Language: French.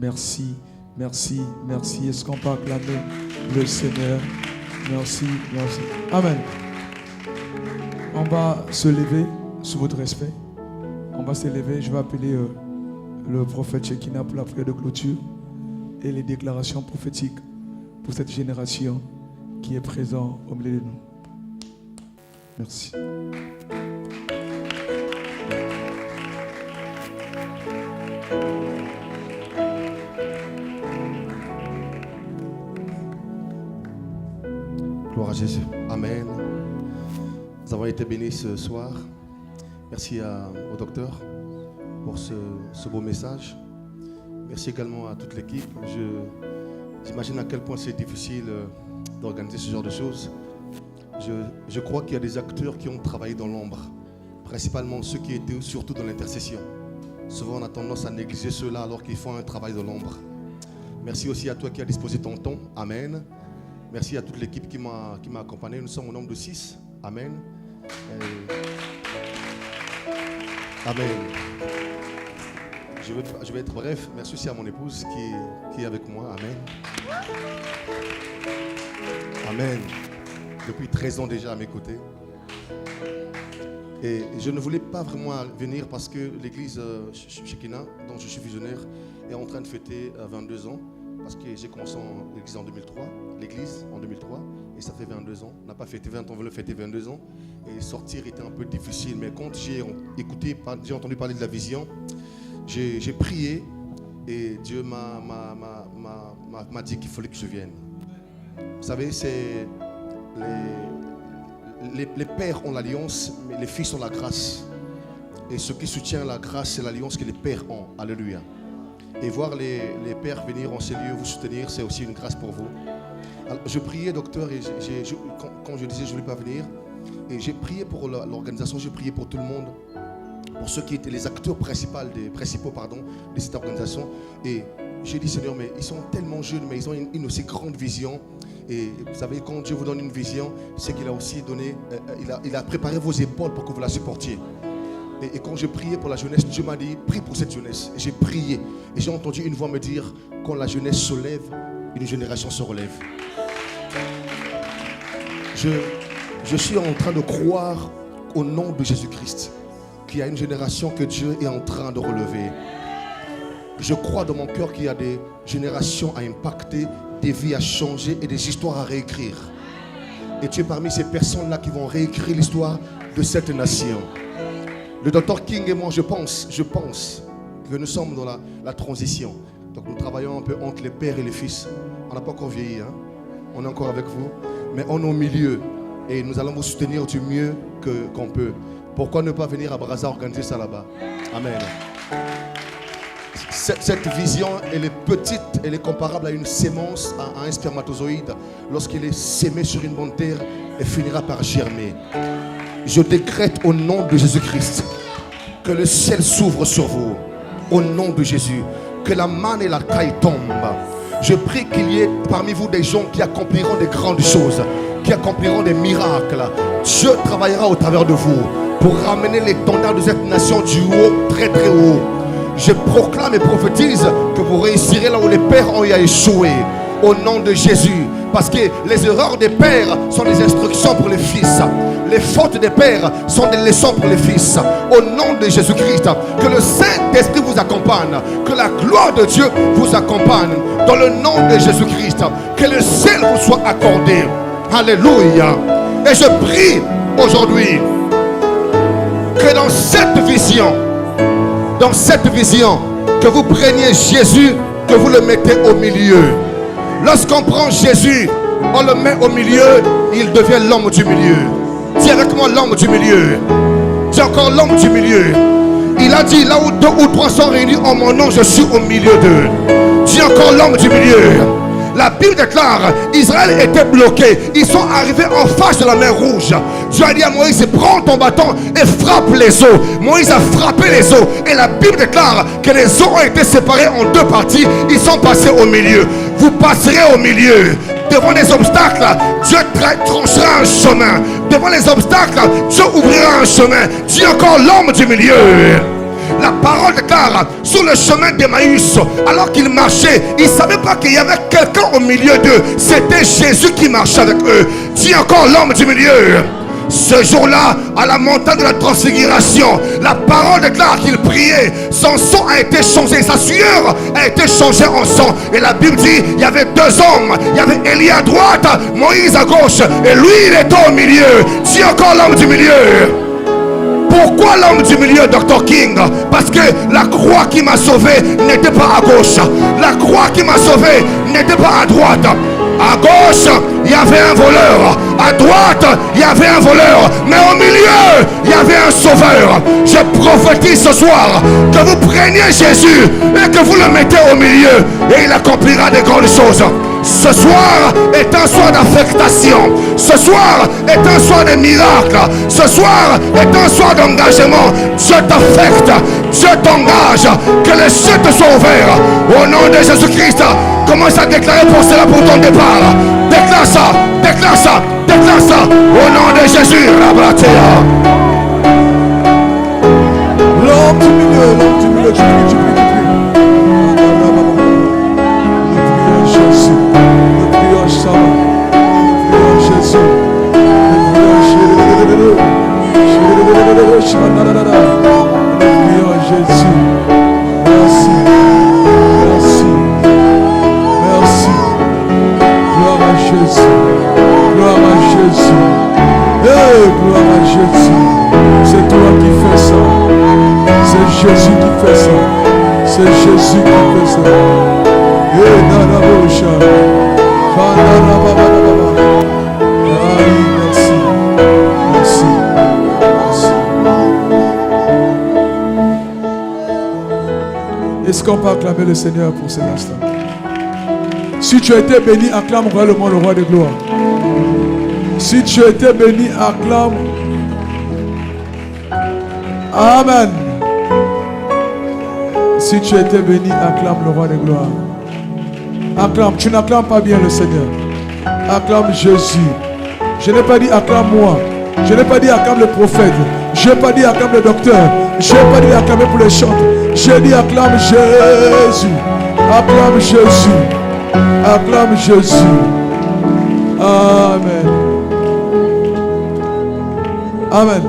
Merci, merci, merci. Est-ce qu'on peut acclamer le Seigneur? Merci, merci. Amen. On va se lever sous votre respect. On va se lever. Je vais appeler le prophète Shekinah pour la prière de clôture et les déclarations prophétiques pour cette génération qui est présente au milieu de nous. Merci. Gloire à Jésus. Amen. Nous avons été bénis ce soir. Merci au docteur pour ce beau message. Merci également à toute l'équipe. J'imagine à quel point c'est difficile d'organiser ce genre de choses. Je crois qu'il y a des acteurs qui ont travaillé dans l'ombre, principalement ceux qui étaient surtout dans l'intercession. Souvent on a tendance à négliger ceux-là alors qu'ils font un travail dans l'ombre. Merci aussi à toi qui as disposé ton temps. Amen. Merci à toute l'équipe qui m'a accompagné. Nous sommes au nombre de 6. Amen. Amen. Je vais être bref. Merci aussi à mon épouse qui est avec moi. Amen. Amen. Depuis 13 ans déjà à mes côtés. Et je ne voulais pas vraiment venir parce que l'église Shekinah, dont je suis visionnaire, est en train de fêter 22 ans. Parce que j'ai commencé l'église en 2003, et ça fait 22 ans. On n'a pas fêté 20 ans, on veut le fêter 22 ans. Et sortir était un peu difficile, mais quand j'ai entendu parler de la vision, j'ai prié et Dieu m'a dit qu'il fallait que je vienne. Vous savez, c'est les pères ont l'alliance, mais les fils ont la grâce. Et ce qui soutient la grâce, c'est l'alliance que les pères ont. Alléluia. Et voir les pères venir en ces lieux vous soutenir, c'est aussi une grâce pour vous. Alors, je priais, docteur, et quand je disais je ne voulais pas venir, et j'ai prié pour l'organisation, j'ai prié pour tout le monde, pour ceux qui étaient les acteurs principaux de cette organisation. Et j'ai dit, Seigneur, mais ils sont tellement jeunes, mais ils ont une aussi grande vision. Et vous savez, quand Dieu vous donne une vision, c'est qu'il a aussi donné, il a préparé vos épaules pour que vous la supportiez. Et quand j'ai prié pour la jeunesse, Dieu m'a dit, prie pour cette jeunesse. Et j'ai prié. Et j'ai entendu une voix me dire, quand la jeunesse se lève, une génération se relève. Je suis en train de croire au nom de Jésus-Christ qu'il y a une génération que Dieu est en train de relever. Je crois dans mon cœur qu'il y a des générations à impacter, des vies à changer et des histoires à réécrire. Et tu es parmi ces personnes-là qui vont réécrire l'histoire de cette nation. Le docteur King et moi, je pense que nous sommes dans la transition. Donc nous travaillons un peu entre les pères et les fils. On n'a pas encore vieilli, hein? On est encore avec vous. Mais on est au milieu. Et nous allons vous soutenir du mieux qu'on peut. Pourquoi ne pas venir à Brazza organiser ça là-bas? Amen. Cette vision, elle est petite, elle est comparable à une sémence, à un spermatozoïde. Lorsqu'il est sémé sur une bonne terre, elle finira par germer. Je décrète au nom de Jésus-Christ que le ciel s'ouvre sur vous. Au nom de Jésus. Que la manne et la caille tombent. Je prie qu'il y ait parmi vous des gens qui accompliront des grandes choses, qui accompliront des miracles. Dieu travaillera au travers de vous pour ramener l'étendard de cette nation du haut, très très haut. Je proclame et prophétise que vous réussirez là où les pères ont échoué. Au nom de Jésus. Parce que les erreurs des pères sont des instructions pour les fils. Les fautes des pères sont des leçons pour les fils. Au nom de Jésus-Christ, que le Saint-Esprit vous accompagne, que la gloire de Dieu vous accompagne. Dans le nom de Jésus-Christ, que le ciel vous soit accordé. Alléluia. Et je prie aujourd'hui que dans cette vision, que vous preniez Jésus, que vous le mettez au milieu. Lorsqu'on prend Jésus, on le met au milieu, il devient l'homme du milieu. Dis avec moi l'homme du milieu. Dis encore l'homme du milieu. Il a dit, là où 2 ou 3 sont réunis en mon nom, je suis au milieu d'eux. Dis encore l'homme du milieu. La Bible déclare, Israël était bloqué. Ils sont arrivés en face de la mer Rouge. Dieu a dit à Moïse, prends ton bâton et frappe les eaux. Moïse a frappé les eaux. Et la Bible déclare que les eaux ont été séparées en 2 parties. Ils sont passés au milieu. Vous passerez au milieu. Devant les obstacles, Dieu tranchera un chemin. Devant les obstacles, Dieu ouvrira un chemin. Dis encore l'homme du milieu. La parole déclare, sur le chemin d'Emmaüs, alors qu'ils marchaient, ils ne savaient pas qu'il y avait quelqu'un au milieu d'eux. C'était Jésus qui marchait avec eux. Dis encore l'homme du milieu. Ce jour-là, à la montagne de la transfiguration, la parole déclare qu'il priait. Son sang a été changé, sa sueur a été changée en sang. Et la Bible dit, il y avait deux hommes. Il y avait Élie à droite, Moïse à gauche. Et lui, il était au milieu. Dis encore l'homme du milieu. Pourquoi l'homme du milieu, Dr. King? Parce que la croix qui m'a sauvé n'était pas à gauche. La croix qui m'a sauvé n'était pas à droite. À gauche, il y avait un voleur. À droite, il y avait un voleur. Mais au milieu, il y avait un sauveur. Je prophétise ce soir que vous preniez Jésus et que vous le mettez au milieu. Et il accomplira des grandes choses. Ce soir est un soir d'affectation. Ce soir est un soir de miracle. Ce soir est un soir d'engagement. Dieu t'affecte. Dieu t'engage. Que les cieux te soient ouverts. Au nom de Jésus-Christ, commence à déclarer pour cela pour ton départ. Déclare ça. Déclare ça. Déclare ça. Au nom de Jésus. Rabratea. L'homme du milieu, tu pries. Jésus, merci, merci, merci. Gloire à Jésus, gloire à Jésus. Hey, gloire à Jésus. C'est toi qui fais ça. C'est Jésus qui fait ça. C'est Jésus qui fait ça. Hey, Nanabocha. Merci, merci, merci. Est-ce qu'on peut acclamer le Seigneur pour cet instant? Si tu as été béni, acclame royalement le roi de gloire. Si tu as été béni, acclame. Amen. Si tu as été béni, acclame le roi de gloire. Acclame. Tu n'acclames pas bien le Seigneur. Acclame Jésus. Je n'ai pas dit acclame-moi. Je n'ai pas dit acclame le prophète. Je n'ai pas dit acclame le docteur. Je n'ai pas dit acclamer pour les chants. J'ai dit acclame Jésus. Acclame Jésus. Acclame Jésus. Amen. Amen.